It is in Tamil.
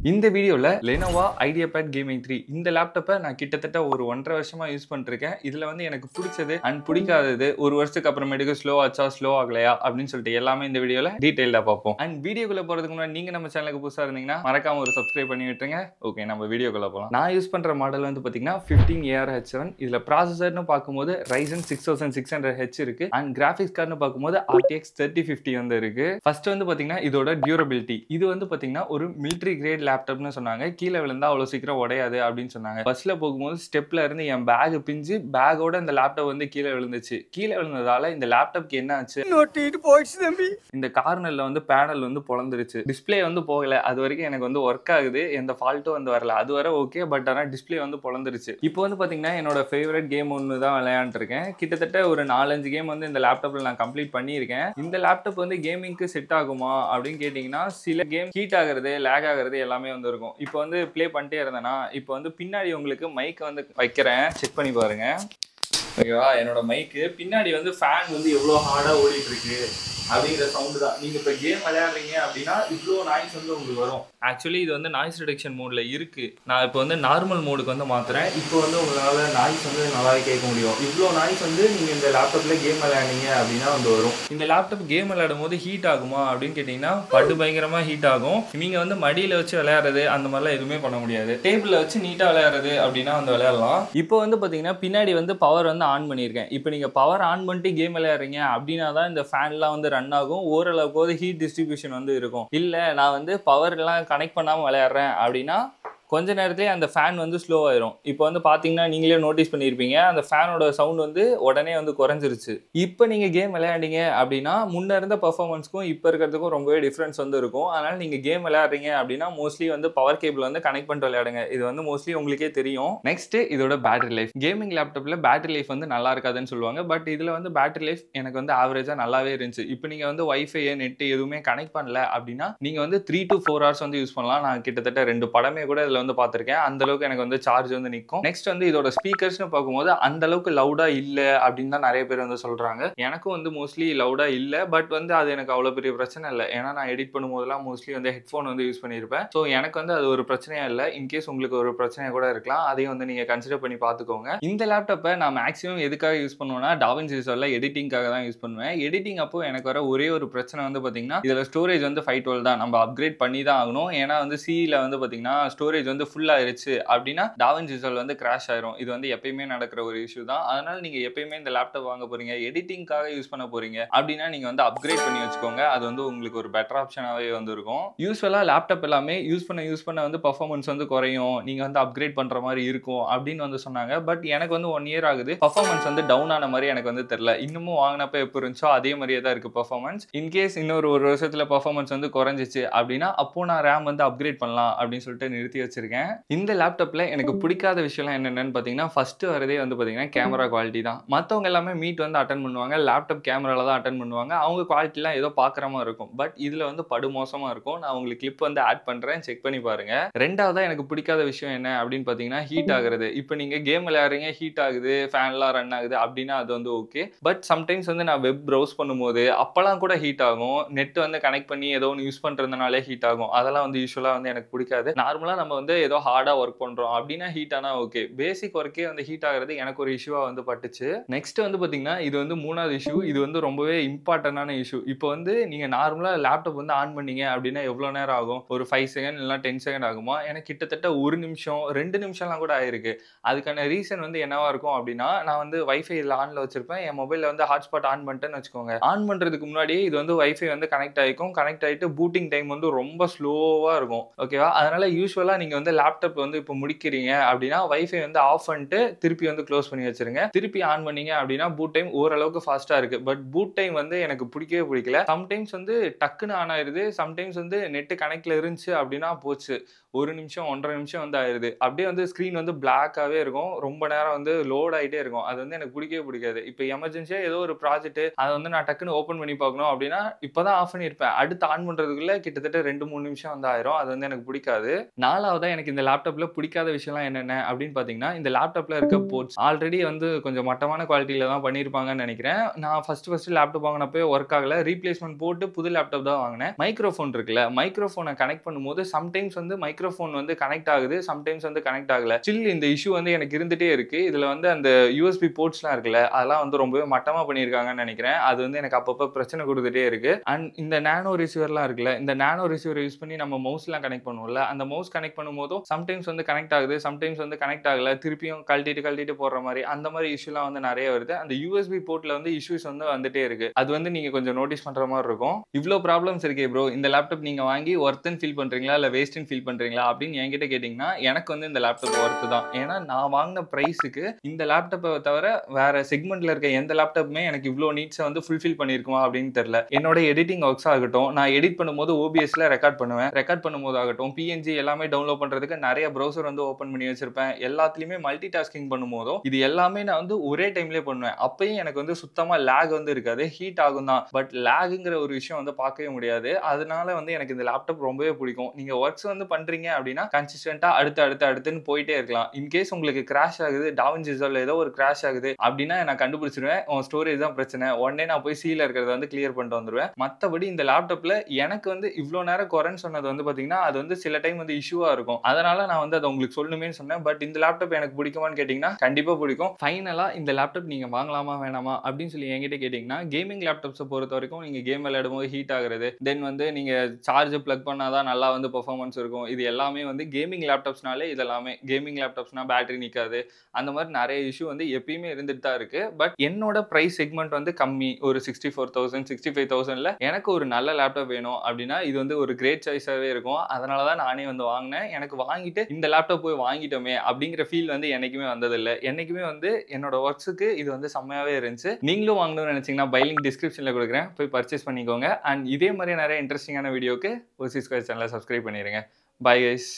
இந்த வீடியோல Lenovo IdeaPad Gaming 3 இந்த லேப்டாப்பை நான் கிட்டத்தட்ட ஒரு 1.5 வருஷமா யூஸ் பண்ணிட்டு இருக்கேன். இதுல வந்து எனக்கு பிடிச்சது அண்ட் பிடிக்காதது, ஒரு வருஷத்துக்கு அப்புறமேட்டுக்கு ஸ்லோ ஆச்சா ஸ்லோ ஆகலையா அப்படின்னு சொல்லிட்டு எல்லாமே இந்த வீடியோல டீடைலா பார்ப்போம். அண்ட் வீடியோக்குள்ள போறதுக்கு முன்னாடி நீங்க நம்ம சேனலுக்கு புதுசா இருந்தீங்கன்னா மறக்காம ஒரு சப்ஸ்கிரைப் பண்ணி விட்டுருங்க. ஓகே, நம்ம வீடியோக்குள்ள போலாம். நான் யூஸ் பண்ற மாடல் வந்து பாத்தீங்கன்னா 15AR-H7. இதுல ப்ராசஸர்னு பார்க்கும்போது Ryzen 6600H இருக்கு அண்ட் கிராஃபிக்ஸ் கார்டுன்னு பார்க்கும்போது RTX 3050 வந்து இருக்கு. ஃபர்ஸ்ட் வந்து பாத்தீங்கன்னா இதோட டியூரபிலிட்டி. இது வந்து பாத்தீங்கன்னா ஒரு மிலிட்டரி கிரேட் லேப்டாப்னு சொன்னாங்க. கீழே விழுந்தா அவ்வளவு சீக்கிரம் உடையாது அப்படின்னு சொன்னாங்க. பஸ்ல போகும்போது ஸ்டெப்ல இருந்து என் பேக் பிஞ்சு பேக்கோட இந்த லேப்டாப் வந்து கீழே விழுந்துச்சு. கீழே விழுந்ததால இந்த லேப்டாப்க்கு என்ன ஆச்சு, இந்த கார்னர்ல வந்து பேனல் வந்து பொளந்துருச்சு. டிஸ்பிளே வந்து போகல. அது வரைக்கும் எனக்கு வந்து ஒர்க் ஆகுது, எந்த ஃபால்ட்டும் வந்து வரல. அது வரை ஓகே, பட் ஆனா டிஸ்பிளே வந்து பொளந்துருச்சு. இப்போ வந்து பாத்தீங்கன்னா என்னோட ஃபேவரட் கேம் ஒன்று தான் விளையாண்டு இருக்கேன். கிட்டத்தட்ட ஒரு 4-5 கேம் வந்து இந்த லேப்டாப்ல நான் கம்ப்ளீட் பண்ணியிருக்கேன். இந்த லேப்டாப் வந்து கேமிங்க்கு செட் ஆகுமா அப்படின்னு கேட்டீங்கன்னா, சில கேம் ஹீட் ஆகுறது, லேக் ஆகுறது எல்லாமே வந்து இருக்கும். இப்போ வந்து ப்ளே பண்ணிட்டே இருந்தேன்னா, இப்போ வந்து பின்னாடி உங்களுக்கு மைக் வந்து வைக்கிறேன், செக் பண்ணி பாருங்க. ஓகேவா, என்னோட மைக்கு பின்னாடி வந்து ஃபேன் வந்து எவ்வளோ ஹார்டாக ஓடிட்டு இருக்கு அப்படிங்கிற சவுண்டு தான். நீங்கள் இப்போ கேம் விளையாடுறீங்க அப்படின்னா இவ்வளோ நாய்ஸ் வந்து உங்களுக்கு வரும். ஆக்சுவலி இது வந்து நாய்ஸ் ரிடக்ஷன் மோடில் இருக்குது. நான் இப்போ வந்து நார்மல் மோடுக்கு வந்து மாற்றுறேன். இப்போ வந்து உங்களால் நாய்ஸ் வந்து நல்லாவே கேட்க முடியும். இவ்வளோ நாய்ஸ் வந்து நீங்கள் இந்த லேப்டாப்பில் கேம் விளையாடுறீங்க அப்படின்னா வந்து வரும். இந்த லேப்டாப் கேம் விளையாடும் போது ஹீட் ஆகுமா அப்படின்னு கேட்டிங்கன்னா படு பயங்கரமாக ஹீட் ஆகும். நீங்கள் வந்து மடியில் வச்சு விளையாடுறது அந்த மாதிரிலாம் எதுவுமே பண்ண முடியாது. டேபிளில் வச்சு நீட்டாக விளையாடுறது அப்படின்னா வந்து விளையாடலாம். இப்போ வந்து பார்த்தீங்கன்னா பின்னாடி வந்து பவர் வந்து ஆன் பண்ணியிருக்கேன். இப்போ நீங்கள் பவர் ஆன் பண்ணிட்டு கேம் விளையாடுறீங்க அப்படின்னா தான் இந்த ஃபேன்லாம் வந்து ரன் ஆகும். ஓரளவுக்கு ஹீட் டிஸ்ட்ரிபியூஷன் வந்து இருக்கும். இல்லை நான் வந்து பவர்லாம் கனெக்ட் பண்ணாமல் விளையாடுறேன் அப்படின்னா கொஞ்ச நேரத்திலே அந்த ஃபேன் வந்து ஸ்லோ ஆயிரும். இப்போ வந்து பார்த்தீங்கன்னா நீங்களே நோட்டீஸ் பண்ணியிருப்பீங்க, அந்த ஃபேனோட சவுண்ட் வந்து உடனே வந்து குறைஞ்சிருச்சு. இப்போ நீங்கள் கேம் விளையாடுங்க அப்படின்னா முன்ன இருந்த பர்ஃபார்மன்ஸ்க்கும் இப்போ இருக்கிறதுக்கும் ரொம்பவே டிஃப்ரென்ஸ் வந்து இருக்கும். அதனால் நீங்கள் கேம் விளையாடுறீங்க அப்படின்னா மோஸ்ட்லி வந்து பவர் கேபிள் வந்து கனெக்ட் பண்ணிட்டு விளையாடுங்க. இது வந்து மோஸ்ட்லி உங்களுக்கே தெரியும். நெக்ஸ்ட் இதோட பேட்டரி லைஃப். கேமிங் லேப்டாப்பில் பேட்டரி லைஃப் வந்து நல்லா இருக்காதுன்னு சொல்லுவாங்க. பட் இதில் வந்து பேட்டரி லைஃப் எனக்கு வந்து ஆவரேஜாக நல்லாவே இருந்துச்சு. இப்போ நீங்கள் வந்து வைஃபை நெட் எதுவுமே கனெக்ட் பண்ணல அப்படின்னா நீங்கள் வந்து 3 to 4 hours வந்து யூஸ் பண்ணலாம். நான் கிட்டத்தட்ட 2 படமே கூட இதில் வந்து பார்த்திருக்கேன். அந்த அளவுக்கு எனக்கு வந்து சார்ஜ் வந்து நிற்கும். நெக்ஸ்ட் வந்து இதோட ஸ்பீக்கர்ஸ்னு பார்க்கும்போது அந்த அளவுக்கு லவுடா இல்ல அப்படின்னு தான் நிறைய பேர் வந்து சொல்றாங்க. எனக்கும் வந்து மோஸ்ட்லி லவுடா இல்ல. பட் வந்து அது எனக்கு அவ்வளவு பெரிய பிரச்சனை இல்லை. ஏன்னா நான் எடிட் பண்ணும்போதெல்லாம் மோஸ்ட்லி வந்து ஹெட்ஃபோன் வந்து யூஸ் பண்ணியிருப்பேன். ஸோ எனக்கு வந்து அது ஒரு பிரச்சனையா இல்லை. இன்கேஸ் உங்களுக்கு ஒரு பிரச்சனையா கூட இருக்கலாம். அதையும் வந்து நீங்க கன்சிடர் பண்ணி பார்த்துக்கோங்க. இந்த லேப்டாப்பை நான் மேக்ஸிமம் எதுக்காக யூஸ் பண்ணுவேன்னா DaVinci Resolve எடிட்டிங்காக தான் யூஸ் பண்ணுவேன். எடிட்டிங் அப்போ எனக்கு வர ஒரே ஒரு பிரச்சனை வந்து பாத்தீங்கன்னா இதுல ஸ்டோரேஜ் வந்து 512 தான். நம்ம அப்கிரேட் பண்ணி தான் ஆகணும். ஏன்னா வந்து சில வந்து பாத்தீங்கன்னா ஸ்டோரேஜ் வந்து ஃபுல் ஆயிருச்சு அப்படின்னா DaVinci Resolve வந்து கிராஷ் ஆயிரும். இது வந்து எப்பயுமே நடக்கிற ஒரு இஷ்யூ தான். அதனால நீங்க எப்பயுமே இந்த லேப்டாப் வாங்க போறீங்க, எடிட்டிங்காக யூஸ் பண்ண போறீங்க அப்படின்னா நீங்க வந்து அப்கிரேட் பண்ணி வச்சுக்கோங்க. அது வந்து உங்களுக்கு ஒரு பெட்டர் ஆப்ஷனாவே வந்து இருக்கும். யூஸ்வலா லேப்டாப் எல்லாமே யூஸ் பண்ண வந்து பெர்ஃபார்மன்ஸ் வந்து குறையும், நீங்க வந்து அப்கிரேட் பண்ற மாதிரி இருக்கும் அப்படின்னு வந்து சொன்னாங்க. பட் எனக்கு வந்து 1 இயர் ஆகுது, பெர்ஃபார்மன்ஸ் வந்து டவுன் ஆன மாதிரி எனக்கு வந்து தெரியல. இன்னமும் வாங்கினப்ப எப்படி இருந்துச்சோ அதே மாதிரியே தான் இருக்கு பெர்ஃபார்மன்ஸ். இன்கேஸ் இன்னொரு ஒரு வருஷத்துல பெர்ஃபார்மன்ஸ் வந்து குறைஞ்சிச்சு அப்படின்னா அப்போ நான் ரேம் வந்து அப்கிரேட் பண்ணலாம் அப்படின்னு சொல்லிட்டு நிறுத்தி வச்சிருக்கேன். இந்த லேப்டாப்ல எனக்கு பிடிக்காத விஷயம்லாம் என்னென்னு பார்த்தீங்கன்னா ஃபர்ஸ்ட் வரதே வந்து பார்த்தீங்கன்னா கேமரா குவாலிட்டி தான். மற்றவங்க எல்லாமே மீட் வந்து அட்டன் பண்ணுவாங்க, லேப்டாப் கேமரால தான் அட்டன் பண்ணுவாங்க. அவங்க குவாலிட்டிலாம் ஏதோ பார்க்குற மாதிரி இருக்கும். பட் இதில் வந்து படுமோசமாக இருக்கும். நான் உங்களுக்கு கிளிப் வந்து ஆட் பண்ணுறேன், செக் பண்ணி பாருங்க. ரெண்டாவதாக எனக்கு பிடிக்காத விஷயம் என்ன அப்படின்னு பார்த்தீங்கன்னா ஹீட் ஆகுறது. இப்போ நீங்கள் கேம் விளையாடுறீங்க, ஹீட் ஆகுது, ஃபேன்லாம் ரன் ஆகுது அப்படின்னா அது வந்து ஓகே. பட் சம்டைம்ஸ் வந்து நான் வெப் ப்ரௌஸ் பண்ணும்போது அப்போலாம் கூட ஹீட் ஆகும். நெட் வந்து கனெக்ட் பண்ணி ஏதோ ஒன்று யூஸ் பண்ணுறதுனாலே ஹீட் ஆகும். அதெல்லாம் வந்து யூஸ்வலாக வந்து எனக்கு பிடிக்காது. நார்மலாக நம்ம வந்து ஏதோ ஹார்டாக ஒர்க் பண்ணுறோம் அப்படின்னா ஹீட் ஆனால் ஓகே. பேசிக் ஒர்க்கே வந்து ஹீட் ஆகிறது எனக்கு ஒரு இஷ்யூவா வந்து பட்டுச்சு. நெக்ஸ்ட் வந்து பாத்தீங்கன்னா இது வந்து 3வது இஷ்யூ. இது வந்து ரொம்பவே இம்பார்ட்டன்டான இஷ்யூ. இப்போ வந்து நீங்க நார்மலா லேப்டாப் வந்து ஆன் பண்ணீங்க அப்படின்னா எவ்வளவு நேரம் ஆகும்? ஒரு 5 செகண்ட் இல்ல 10 செகண்ட் ஆகுமா? எனக்கு கிட்டத்தட்ட 1 நிமிஷம் 2 நிமிஷம்லாம் கூட ஆயிருக்கு. அதுக்கான ரீசன் வந்து என்னவா இருக்கும் அப்படின்னா நான் வந்து வைஃபை ஆன்ல வச்சிருப்பேன். என் மொபைல்ல வந்து ஹாட்ஸ்பாட் ஆன் பண்ணிட்டேன்னு வச்சுக்கோங்க. ஆன் பண்றதுக்கு முன்னாடியே இது வந்து வைஃபை வந்து கனெக்ட் ஆயிக்கும். கனெக்ட் ஆயிட்டு பூட்டிங் டைம் வந்து ரொம்ப ஸ்லோவா இருக்கும். ஓகேவா? அதனால யூசுவலா நீங்க வந்து லேப்டாப் வந்து இப்போ முடிக்கிறீங்க அப்படின்னா வைஃபை வந்து ஆஃப் பண்ணிட்டு திருப்பி வந்து க்ளோஸ் பண்ணி வச்சிருங்க. திருப்பி ஆன் பண்ணீங்க அப்படின்னா பூட் டைம் ஓரளவுக்கு ஃபாஸ்டா இருக்கு. பட் பூட் டைம் வந்து எனக்கு பிடிக்கவே பிடிக்கல. சம்டைம்ஸ் வந்து டக்குன்னு ஆன் ஆயிருது. சம்டைம்ஸ் வந்து நெட் கனெக்ட்ல இருந்துச்சு அப்படின்னா போச்சு. 1 நிமிஷம் 1.5 நிமிஷம் வந்து ஆயிருது. அப்படியே வந்து ஸ்க்ரீன் வந்து பிளாக்காவே இருக்கும். ரொம்ப நேரம் வந்து லோட் ஆயிட்டே இருக்கும். அது வந்து எனக்கு பிடிக்கவே பிடிக்காது. இப்போ எமர்ஜென்சியா ஏதோ ஒரு ப்ராஜெக்ட் அதை வந்து நான் டக்குன்னு ஓப்பன் பண்ணி பார்க்கணும் அப்படின்னா இப்பதான் ஆஃப் பண்ணியிருப்பேன். அடுத்து ஆன் பண்றதுக்குள்ள கிட்டத்தட்ட 2-3 நிமிஷம் வந்து ஆயிரும். அது வந்து எனக்கு பிடிக்காது. 4வது 2வதா எனக்கு இந்த லேப்டாப்ல பிடிக்காத விஷயம்லாம் என்னென்ன அப்படின்னு பார்த்தீங்கன்னா, இந்த லேப்டாப்ல இருக்க போர்ட்ஸ் ஆல்ரெடி வந்து கொஞ்சம் மட்டமான குவாலிட்டில தான் பண்ணியிருப்பாங்கன்னு நெனைக்கிறேன். நான் ஃபர்ஸ்ட் லேப்டாப் வாங்குனப்பயே ஒர்க் ஆகல. ரீப்ளேஸ்மென்ட் போட்டு புது லேப்டாப் தான் வாங்குனேன். மைக்ரோஃபோன் இருக்குல்ல, மைக்ரோஃபோன கனெக்ட் பண்ணும்போது சம்டைம்ஸ் வந்து மைக்ரோஃபோன் வந்து கனெக்ட் ஆகுது, சம்டைம்ஸ் வந்து கனெக்ட் ஆகல. ஸ்டில் இந்த இஷ்யூ வந்து எனக்கு இருந்துட்டே இருக்கு. இதுல வந்து அந்த யூஎஸ்பி போர்ட்ஸ்லாம் இருக்குல்ல, அதெல்லாம் வந்து ரொம்பவே மட்டமா பண்ணியிருக்காங்கன்னு நெனைக்கிறேன். அது வந்து எனக்கு அப்பப்ப பிரச்சனை குடுத்துட்டே இருக்கு. அண்ட் இந்த நானோ ரிசீவர்லாம் இருக்குல்ல, இந்த நானோ ரிசீவர யூஸ் பண்ணி நம்ம மவுஸ்லாம் கனெக்ட் பண்ணுவோம்ல, அந்த மவுஸ் கனெக்ட் பண்ணும்போதும் சம்டைம்ஸ் வந்து கனெக்ட் ஆகுது, சம்டைம்ஸ் வந்து கனெக்ட் ஆகல. திருப்பியும் கழட்டிட்டு போடுற மாரி, அந்த மாரி இஷ்யூலாம் வந்து நெறைய வருது. அந்த யூஎஸ்பி போர்ட்ல வந்து இஷ்யூஸ் வந்து வந்துட்டே இருக்கு. அது வந்து நீங்க கொஞ்சம் நோட்டீஸ் பண்ற மாரி இருக்கும். இவ்ளோ ப்ராப்ளம்ஸ் இருக்கே ப்ரோ, இந்த லேப்டாப் நீங்க வாங்கி ஒர்த்ன்னு ஃபீல் பண்றீங்களா? இல்ல வேஸ்ட்ன்னு ஃபீல் பண்றீங்களா? அப்படின்னு என்கிட்ட கேட்டீங்கன்னா, எனக்கு வந்து இந்த லேப்டாப் ஒர்த் தான். ஏன்னா நான் வாங்குன பிரைஸுக்கு இந்த லேப்டாப்ப தவிர வேற செக்மென்ட்ல இருக்க எந்த லேப்டாப்புமே எனக்கு இவ்ளோ நீட்ஸ வந்து ஃபுல்ஃபில் பண்ணியிருக்குமா அப்படின்னு தெரியல. என்னோட எடிட்டிங் ஒர்க்ஸ் ஆகட்டும், நான் எடிட் பண்ணும்போது OBSல ரெக்கார்ட் பண்ணுவேன். ரெக்கார்ட் பண்ணும்போது ஆகட்டும், PNG எல்லாமே டவுன்லோட் பண்றதுக்கு நெறைய ப்ரௌசர் வந்து ஓப்பன் பண்ணி வச்சிருப்பேன். எல்லாத்துலயுமே மல்டி டாஸ்கிங் பண்ணும்போதும் இது எல்லாமே நான் வந்து ஒரே டைம்லயே பண்ணுவேன். அப்பயும் எனக்கு வந்து சுத்தமா லேக் வந்து இருக்காது. ஹீட் ஆகும் தான். பட் லேக்ங்கிற ஒரு விஷயம் வந்து பார்க்கவே முடியாது. அதனால வந்து எனக்கு இந்த லேப்டாப் ரொம்பவே பிடிக்கும். நீங்க ஒர்க்ஸ் வந்து பண்றீங்க அப்படின்னா கன்சிஸ்டன்ட்டா அடுத்துன்னு போயிட்டே இருக்கலாம். இன் கேஸ் உங்களுக்கு கிராஷ் ஆகுது, DaVinci Resolveல ஏதோ ஒரு கிராஷ் ஆகுது அப்படின்னா நான் கண்டுபிடிச்சிருவேன். உன் ஸ்டோரேஜ் தான் பிரச்சனை. உடனே நான் போய் Cல இருக்கிறத வந்து கிளியர் பண்ணிட்டு வந்துருவேன். மத்தபடி இந்த லேப்டாப்ல எனக்கு வந்து இவ்ளோ நேரம் குறைன்னு சொன்னது வந்து பார்த்தீங்கன்னா, அது வந்து சில டைம் வந்து இஷ்யூவா இருக்கும். அதனால நான் வந்து அத உங்களுக்கு சொல்லணுமேன்னு சொன்னேன். பட் இந்த லேப்டாப் எனக்கு பிடிக்குமான்னு கேட்டீங்கன்னா, கண்டிப்பா பிடிக்கும். ஃபைனலா இந்த லேப்டாப் நீங்க வாங்கலாமா வேணாமா அப்படின்னு சொல்லி என்கிட்ட கேட்டீங்கன்னா, கேமிங் லேப்டாப்ஸ பொறுத்தவரைக்கும் நீங்க கேம் விளையாடும்போது ஹீட் ஆகுறது, தென் வந்து நீங்க சார்ஜ் பிளக் பண்ணா தான் நல்லா வந்து பெர்ஃபார்மன்ஸ் இருக்கும். இது எல்லாமே வந்து கேமிங் லேப்டாப்ஸ்னாலே இதெல்லாமே. கேமிங் லேப்டாப்ஸ்னா பேட்டரி நிக்காது. அந்த மாரி நெறைய இஷ்யூ வந்து எப்பயுமே இருந்துட்டு தான் இருக்கு. பட் என்னோட பிரைஸ் செக்மென்ட் வந்து கம்மி. ஒரு 64,000 65,000ல எனக்கு ஒரு நல்ல லேப்டாப் வேணும் அப்படின்னா, இது வந்து ஒரு கிரேட் சாய்ஸாவே இருக்கும். அதனால தான் நானே வந்து வாங்குனேன். எனக்கு வாங்கிட்டு இந்த லேப்டாப் போய் வாங்கிட்டோமே அப்படிங்கிற ஃபீல் வந்து என்னைக்குமே வந்ததில்ல. என்னைக்குமே வந்து என்னோட ஒர்க்ஸுக்கு இது வந்து செம்மையாவே இருந்துச்சு. நீங்களும் வாங்கணும்னு நெனைச்சீங்கன்னா பை லிங்க் டிஸ்கிரிப்ஷன்ல குடுக்குறேன். போய் பர்ச்சேஸ் பண்ணிக்கோங்க. அண்ட் இதே மாரி நெறைய இன்ட்ரஸ்டிங்கான வீடியோக்கு OC Square சேனல சப்ஸ்கிரைப் பண்ணிருங்க. Bye guys.